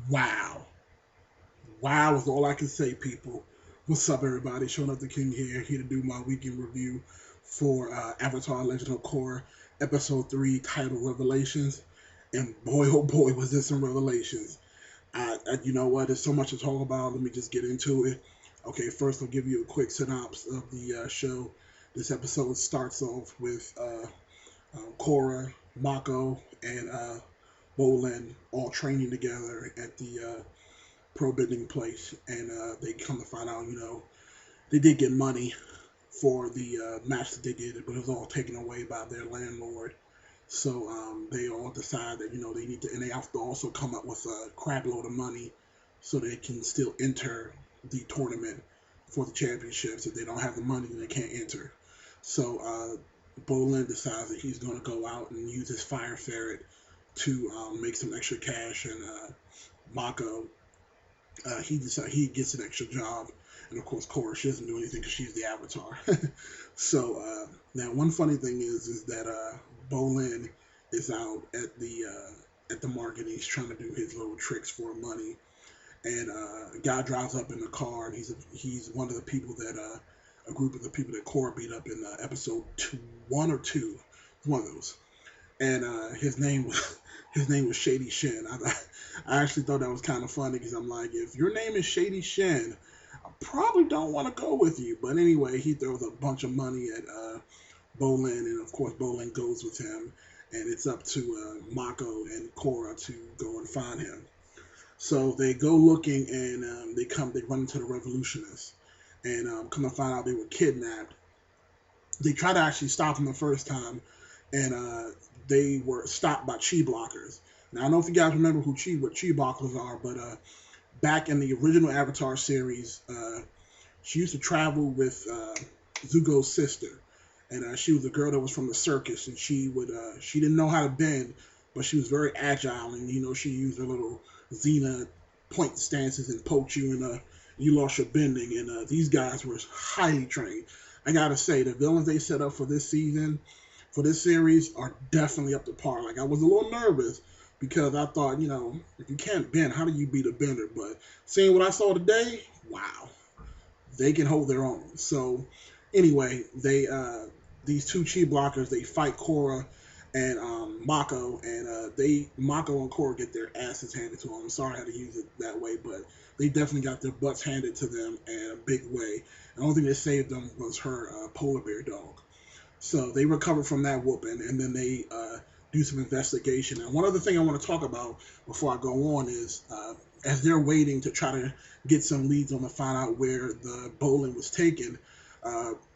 Wow. Wow is all I can say, people. What's up, everybody? Showing up the King here to do my weekend review for Avatar Legend of Korra, Episode 3, titled Revelations. And boy, oh boy, was this some revelations. You know what? There's so much to talk about. Let me just get into it. Okay, first I'll give you a quick synopsis of the show. This episode starts off with Korra, Mako, and Bolin all training together at the pro bending place, and they come to find out, they did get money for the match that they did, but it was all taken away by their landlord. So they all decide that they need to, and they have to also come up with a crap load of money so they can still enter the tournament for the championships. If they don't have the money, then they can't enter. So Bolin decides that he's going to go out and use his fire ferret to make some extra cash, and Mako he gets an extra job, and of course Korra, she doesn't do anything because she's the Avatar. So now one funny thing is that Bolin is out at the market. He's trying to do his little tricks for money, and a guy drives up in the car, and he's one of the people that a group of the people that Korra beat up in episode 1 or 2, one of those, and his name was Shady Shin. I actually thought that was kind of funny because I'm like, if your name is Shady Shin, I probably don't want to go with you. But anyway, he throws a bunch of money at Bolin, and of course Bolin goes with him, and it's up to Mako and Korra to go and find him. So they go looking, and they run into the revolutionists, and come to find out they were kidnapped. They try to actually stop them the first time, and they were stopped by chi blockers. Now I don't know if you guys remember what chi blockers are, but back in the original Avatar series, she used to travel with Zuko's sister, and she was a girl that was from the circus, and she didn't know how to bend, but she was very agile, and she used her little Xena point stances and poked you, and you lost your bending. And these guys were highly trained. I gotta say, the villains they set up for this season, for this series, are definitely up to par. Like, I was a little nervous because I thought, if you can't bend, how do you beat a bender? But seeing what I saw today, wow, they can hold their own. So anyway, they these two chi blockers, they fight Korra and Mako, and Mako and Korra get their asses handed to them. I'm sorry I had to use it that way, but they definitely got their butts handed to them in a big way. The only thing that saved them was her polar bear dog. So they recover from that whooping, and then they do some investigation. And one other thing I want to talk about before I go on is, as they're waiting to try to get some leads on to find out where the Bolin was taken,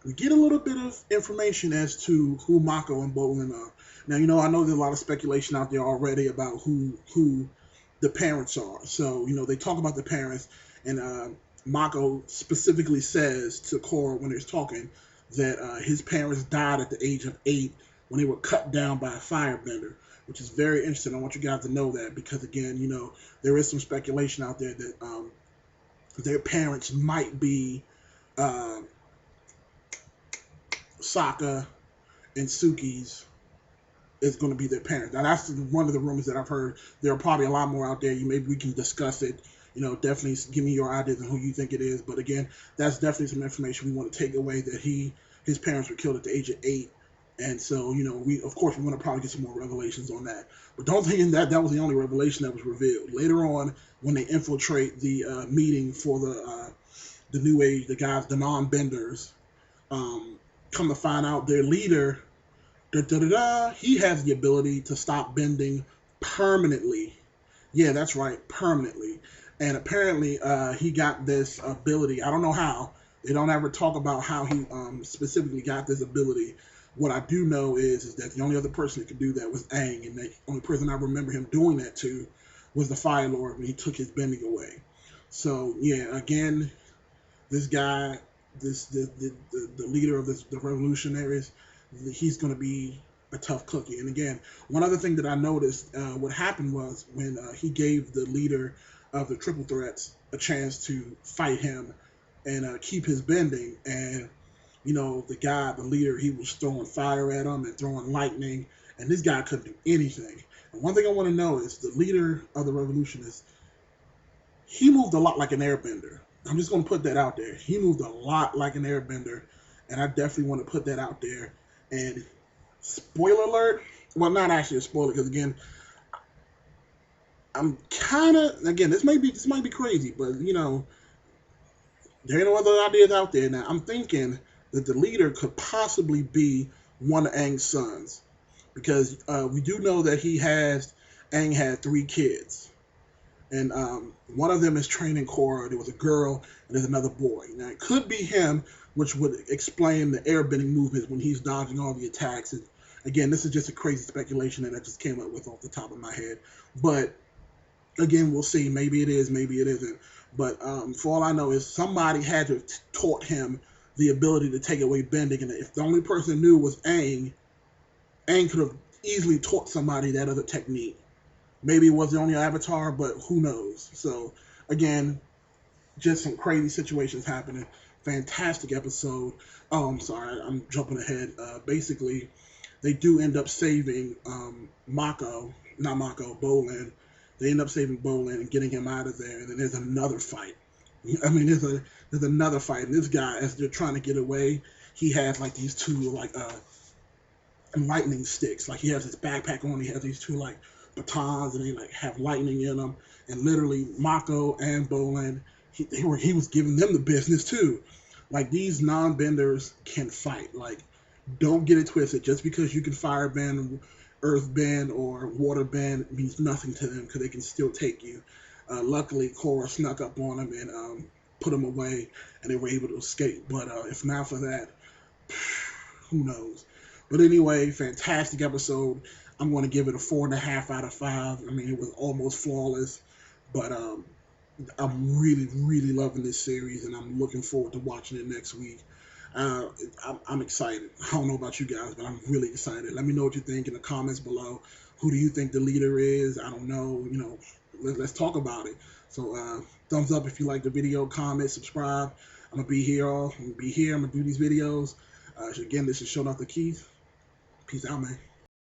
we get a little bit of information as to who Mako and Bolin are. Now, I know there's a lot of speculation out there already about who the parents are. So, they talk about the parents, and Mako specifically says to Korra when they're talking that his parents died at the age of 8 when they were cut down by a firebender, which is very interesting. I want you guys to know that because, again, there is some speculation out there that their parents might be Sokka and Suki's is going to be their parents. Now, that's one of the rumors that I've heard. There are probably a lot more out there. Maybe we can discuss it. Definitely give me your ideas on who you think it is. But again, that's definitely some information we want to take away, that his parents were killed at the age of 8. And so, we want to probably get some more revelations on that. But don't think that was the only revelation that was revealed. Later on, when they infiltrate the meeting for the New Age, the guys, the non-benders, come to find out their leader, he has the ability to stop bending permanently. Yeah, that's right, permanently. And apparently he got this ability. I don't know how. They don't ever talk about how he specifically got this ability. What I do know is that the only other person that could do that was Aang, and the only person I remember him doing that to was the Fire Lord when he took his bending away. So yeah, again, this guy, the leader of the revolutionaries, he's going to be a tough cookie. And again, one other thing that I noticed, what happened was when he gave the leader of the Triple Threats a chance to fight him and keep his bending, and the leader, he was throwing fire at him and throwing lightning, and this guy couldn't do anything. And one thing I want to know is the leader of the revolutionists, he moved a lot like an airbender. I'm just going to put that out there. He moved a lot like an airbender, and I definitely want to put that out there. And spoiler alert, well, not actually a spoiler, because again, I'm kind of, again, this might be crazy, but you know, there ain't no other ideas out there. Now I'm thinking that the leader could possibly be one of Aang's sons, because we do know that Aang had 3 kids, and one of them is training Korra. There was a girl and there's another boy. Now it could be him, which would explain the airbending movements when he's dodging all the attacks. And again, this is just a crazy speculation that I just came up with off the top of my head. But again, we'll see. Maybe it is, maybe it isn't. But for all I know is somebody had to have taught him the ability to take away bending. And if the only person knew was Aang, Aang could have easily taught somebody that other technique. Maybe it was the only avatar, but who knows? So, again, just some crazy situations happening. Fantastic episode. Oh, I'm sorry, I'm jumping ahead. Basically, they do end up saving Bolin. They end up saving Bolin and getting him out of there. And then there's another fight. I mean, there's another fight. And this guy, as they're trying to get away, he has like these two like lightning sticks. Like he has his backpack on. He has these two like batons, and they like have lightning in them. And literally, Mako and Bolin, he was giving them the business too. Like these non-benders can fight. Like don't get it twisted. Just because you can fire bend, earth bend, or water bend means nothing to them, because they can still take you. Luckily, Korra snuck up on them and put them away, and they were able to escape. But if not for that, who knows? But anyway, fantastic episode. I'm going to give it a 4.5 out of 5. I mean, it was almost flawless, but I'm really, really loving this series, and I'm looking forward to watching it next week. I'm excited. I don't know about you guys, but I'm really excited. Let me know what you think in the comments below. Who do you think the leader is? I don't know. You know, let's talk about it. So thumbs up if you like the video, comment, subscribe. I'm gonna be here. I'm gonna do these videos. Again, this is Showing Off the Keys. Peace out, man.